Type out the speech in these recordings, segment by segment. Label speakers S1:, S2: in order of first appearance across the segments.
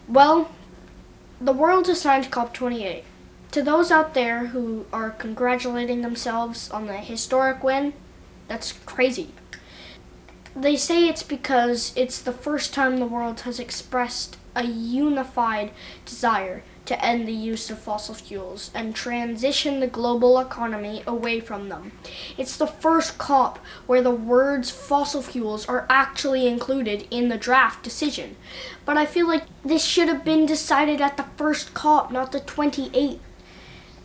S1: Well, the world has signed COP28. To those out there who are congratulating themselves on the historic win, that's crazy. They say it's because it's the first time the world has expressed a unified desire to end the use of fossil fuels and transition the global economy away from them. It's the first COP where the words fossil fuels are actually included in the draft decision. But I feel like this should have been decided at the first COP, not the 28th.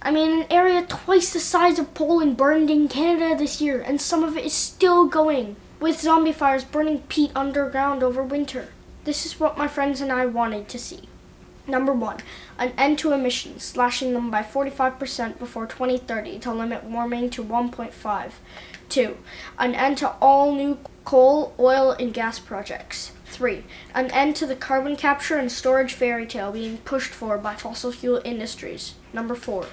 S1: I mean, an area twice the size of Poland burned in Canada this year, and some of it is still going, with zombie fires burning peat underground over winter. This is what my friends and I wanted to see. Number 1, an end to emissions, slashing them by 45% before 2030 to limit warming to 1.5. 2, an end to all new coal, oil, and gas projects. 3, an end to the carbon capture and storage fairy tale being pushed for by fossil fuel industries. Number 4,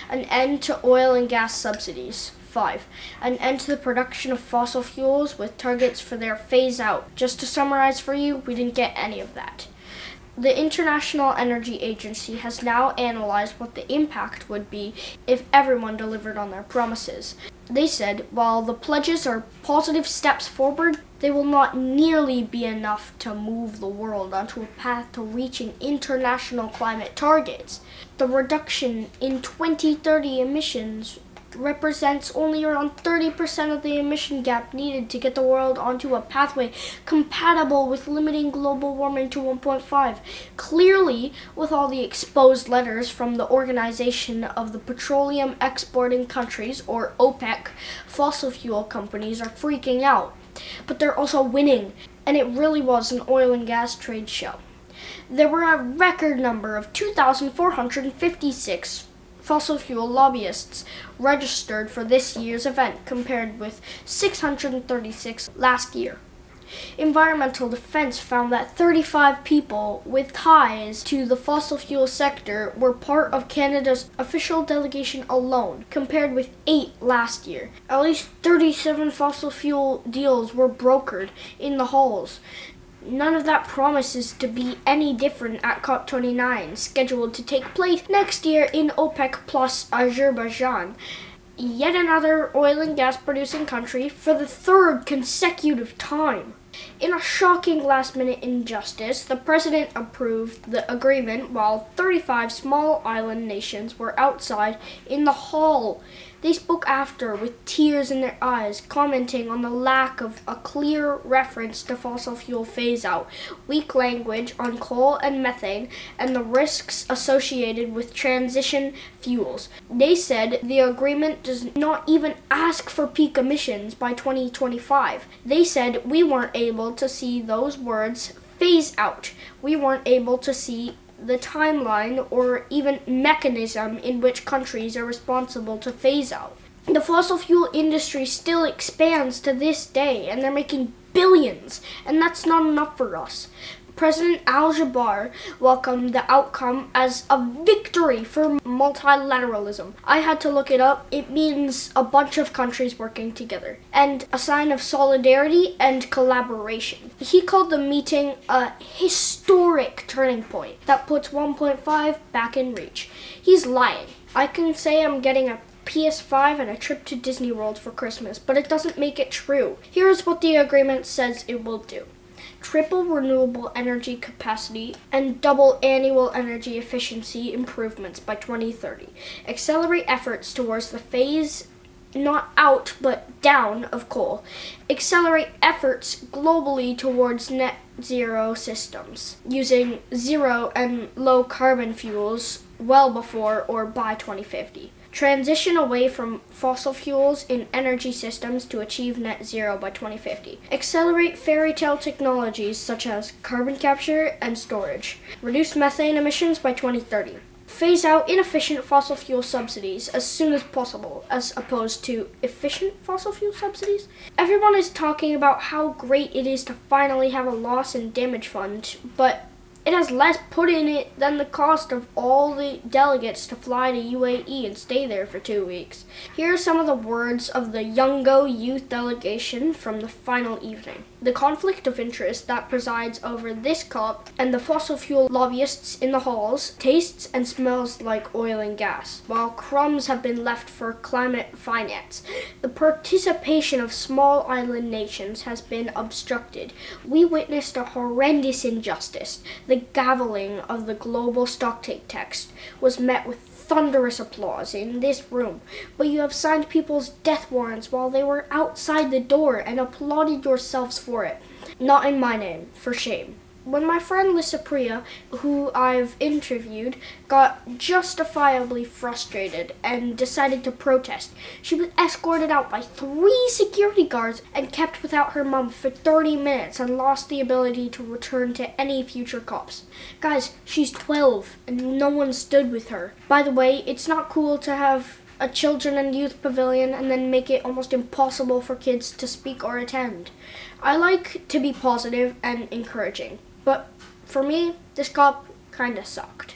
S1: an end to oil and gas subsidies. 5, an end to the production of fossil fuels with targets for their phase out. Just to summarize for you, we didn't get any of that. The International Energy Agency has now analyzed what the impact would be if everyone delivered on their promises. They said, while the pledges are positive steps forward, they will not nearly be enough to move the world onto a path to reaching international climate targets. The reduction in 2030 emissions represents only around 30% of the emission gap needed to get the world onto a pathway compatible with limiting global warming to 1.5. Clearly, with all the exposed letters from the Organization of the Petroleum Exporting Countries, or OPEC, fossil fuel companies are freaking out. But they're also winning, and it really was an oil and gas trade show. There were a record number of 2,456 fossil fuel lobbyists registered for this year's event, compared with 636 last year. Environmental Defense found that 35 people with ties to the fossil fuel sector were part of Canada's official delegation alone, compared with 8 last year. At least 37 fossil fuel deals were brokered in the halls. None of that promises to be any different at COP29, scheduled to take place next year in OPEC plus Azerbaijan, yet another oil and gas producing country, for the 3rd consecutive time. In a shocking last-minute injustice, the president approved the agreement while 35 small island nations were outside in the hall. They spoke after with tears in their eyes, commenting on the lack of a clear reference to fossil fuel phase-out, weak language on coal and methane, and the risks associated with transition fuels. They said the agreement does not even ask for peak emissions by 2025. They said we weren't able to see those words, phase out. We weren't able to see the timeline or even mechanism in which countries are responsible to phase out. The fossil fuel industry still expands to this day, and they're making billions, and that's not enough for us. President Al-Jaber welcomed the outcome as a victory for multilateralism. I had to look it up. It means a bunch of countries working together, and a sign of solidarity and collaboration. He called the meeting a historic turning point that puts 1.5 back in reach. He's lying. I can say I'm getting a PS5 and a trip to Disney World for Christmas, but it doesn't make it true. Here's what the agreement says it will do. Triple renewable energy capacity and double annual energy efficiency improvements by 2030. Accelerate efforts towards the phase not out but down of coal. Accelerate efforts globally towards net zero systems, using zero and low carbon fuels well before or by 2050. Transition away from fossil fuels in energy systems to achieve net zero by 2050. Accelerate fairy tale technologies such as carbon capture and storage. Reduce methane emissions by 2030. Phase out inefficient fossil fuel subsidies as soon as possible, as opposed to efficient fossil fuel subsidies. Everyone is talking about how great it is to finally have a loss and damage fund, but it has less put in it than the cost of all the delegates to fly to UAE and stay there for 2 weeks. Here are some of the words of the Youngo youth delegation from the final evening. The conflict of interest that presides over this COP and the fossil fuel lobbyists in the halls tastes and smells like oil and gas, while crumbs have been left for climate finance. The participation of small island nations has been obstructed. We witnessed a horrendous injustice. The gaveling of the global stocktake text was met with thunderous applause in this room, but you have signed people's death warrants while they were outside the door and applauded yourselves for it. Not in my name, for shame. When my friend Lisa Priya, who I've interviewed, got justifiably frustrated and decided to protest, she was escorted out by 3 security guards and kept without her mom for 30 minutes and lost the ability to return to any future COPs. Guys, she's 12 and no one stood with her. By the way, it's not cool to have a children and youth pavilion and then make it almost impossible for kids to speak or attend. I like to be positive and encouraging. But for me, this COP kinda sucked.